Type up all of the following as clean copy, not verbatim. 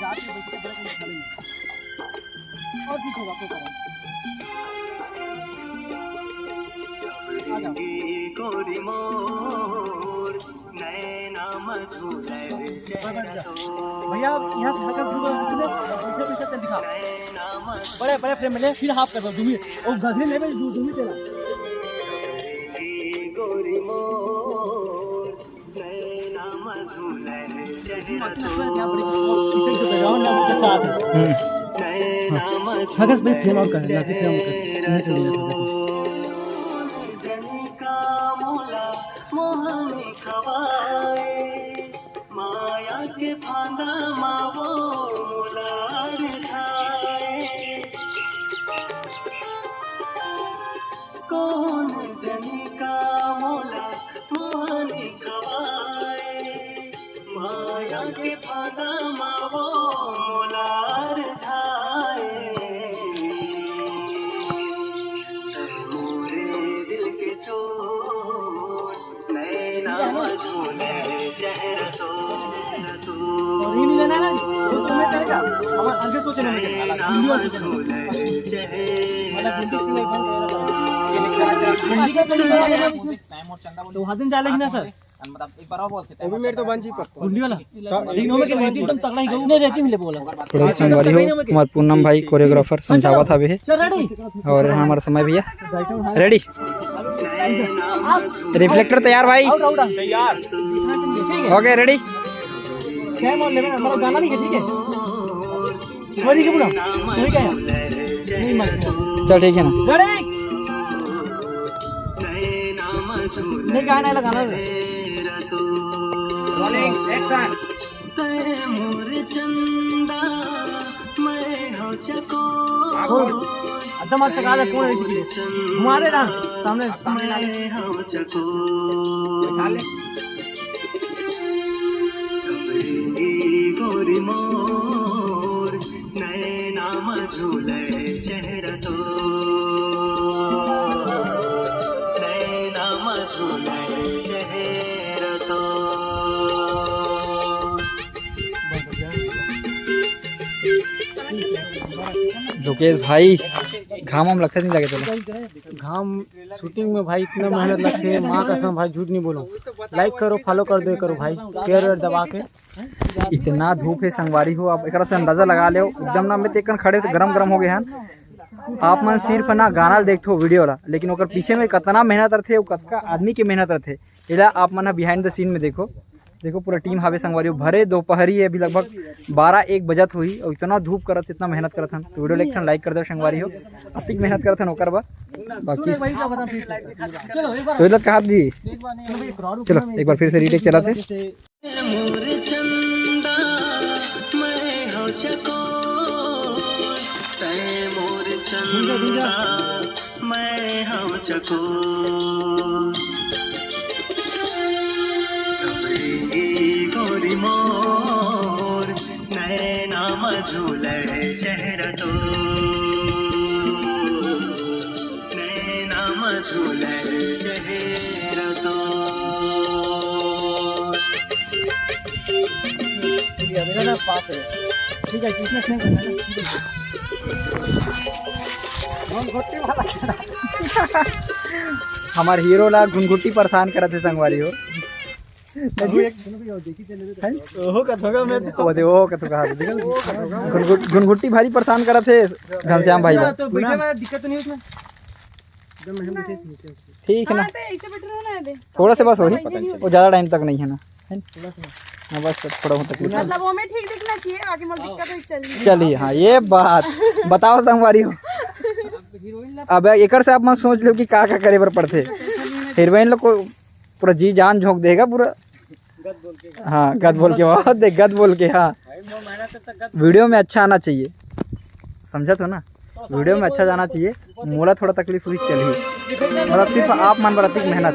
जाके बच्चे बड़े कहीं खड़े नहीं और पीछे होगा कोई कारण गोरी मोर नैना मधुले भैया यहाँ से हटकर पीछे दिखा बड़े बड़े फ्रेम मिले फिर हाफ कर दो जूमी और गधे ले भाई जूमी तेरा गोरी मोर नैना मधुले पीछे जो बैकग्राउंड है बहुत अच्छा आता है हगस भाई फ्रेम आउट कर लाती फ्रेम कर नहीं से मोहनी खवाए माया के फांदा मावो मुलार खाए कौन जनी का मोला मोहनी खवाए माया के फांदा मावो मुलार खाए मोरे दिल के चोर नहीं लेना ना तुम्हें करेगा हमारे आगे सोचने में करेगा वीडियो सोचने में मतलब वीडियो से नहीं बंद करेगा टाइम और चंदा तो हाथ दिन चलेगी ना सर मतलब एक बार और बोलते हैं अभी मेरे तो बंजी पर गुंडी वाला तीनों में के रहती एकदम तगड़ा ही गऊ नहीं रहती मिले बोला थोड़ा संगवारी हो हमारे पूनम भाई कोरियोग्राफर समझावा था भी है और हमारा समय भैया रेडी रिफ्लेक्टर तैयार भाई तैयार हो गए रेडी क्या मोल ले हमारा गाना नहीं है ठीक है सॉरी के पूरा सॉरी क्या है नहीं मत चल ठीक है ना रेडी नहीं गाना लगाना रोलिंग एक्शन मोर चंदा मैं हो चको एकदम अच्छा गा दे कौन है इसके घुमा दे ना सामने सामने डाले हो चको डाले गोरी मोर नैना मधुले चेहरा तो नैना मधुले चेहरा तो जोकेश भाई घाम हम लगता नहीं लगे तो घाम शूटिंग में भाई इतना मेहनत लगती है माँ कसम भाई झूठ नहीं बोलो लाइक करो फॉलो कर दो करो भाई शेयर वेयर दबा के इतना धूप है संगवारी हो आप एक से अंदाजा लगा ले एकदम ना में तेकन खड़े तो गरम गरम हो गए हैं आप मन सिर्फ ना गाना देखते हो वीडियो वाला लेकिन ओकर पीछे में कितना मेहनत रहते कतका आदमी के मेहनत रहते इला आप मन बिहाइंड द सीन में देखो देखो पूरा टीम हावे संगवारी भरे दोपहरी है अभी लगभग 12-1 बजत हुई और इतना धूप करत इतना मेहनत करत हन तो वीडियो लेकर लाइक कर दो संगवारी हो अतिक मेहनत करत हन ओकर बाकी तो इधर कहा दी चलो एक बार फिर से रीटेक चलाते गोरी मोर नैना मधुले चेहरा तो नैना मधुले चेहरा तो पास है ठीक है इसमें नहीं करना हमारे हीरो ला घुनघुटी परेशान करा थे संगवारी हो घुनघुटी भारी परेशान करा थे घनश्याम भाई दिक्कत नहीं उसमें ठीक है ना थोड़ा से बस वही वो ज़्यादा टाइम तक नहीं है ना बस थोड़ा तकलीफ मतलब वो में ठीक दिखना चाहिए आगे मत दिक्कत चलिए हाँ ये बात बताओ संगवारी हो अब एक से आप मत सोच लो कि का करे पर पड़ते हीरोइन लोग को पूरा जी जान झोंक देगा पूरा हाँ गद बोल के बहुत देख गद बोल के हाँ वीडियो में अच्छा आना चाहिए समझा तो ना वीडियो में अच्छा जाना चाहिए मोला थोड़ा तकलीफ हुई चलिए मतलब सिर्फ आप मन पर अधिक मेहनत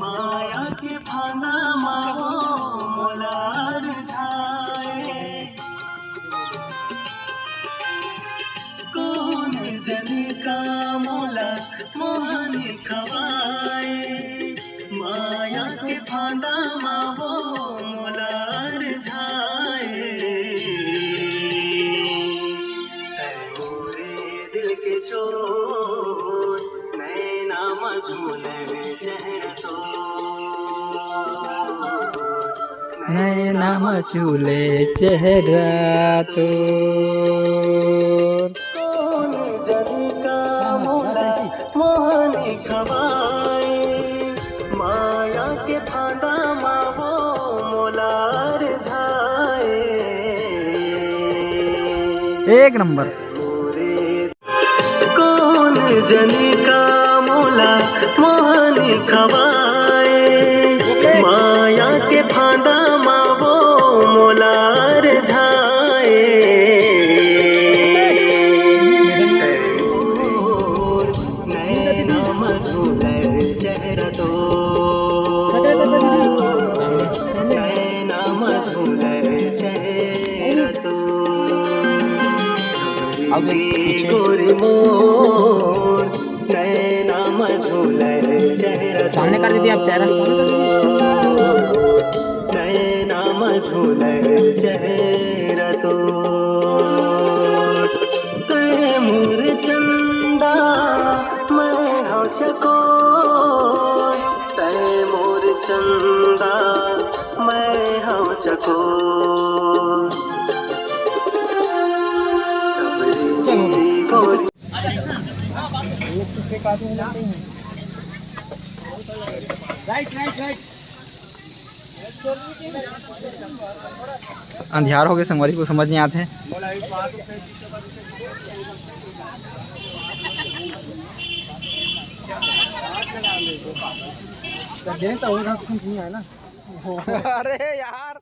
माया के फाना मावो मोलार झाए कौन जन का मोला मोहनी खवाए। फांदा मावो मोलार झाए मोरे दिल के चोर नैना मझूले चेहरा तो नैना मचूले चेहरा तो कौन जनी का मोला मोहनी खवाए माया के फांदा मावो मोलार झाए एक नंबर। कौन जनी का मोला मोहनी खवाए माया के फांदा मावो मोलार झाए नैना मधुलर चेहरा तो नैना मधुलर चेहरा तो गोरी मोर नैना मधुलर चेहरा सामने कर दीजिए आप चेहरा। नैना मधुलर चेहरा तो मोर चंदा मैं हो चकोर मोर चंदा मैं हो चकोर अंधियार हो गए संगवारी को समझ नहीं आते। अरे यार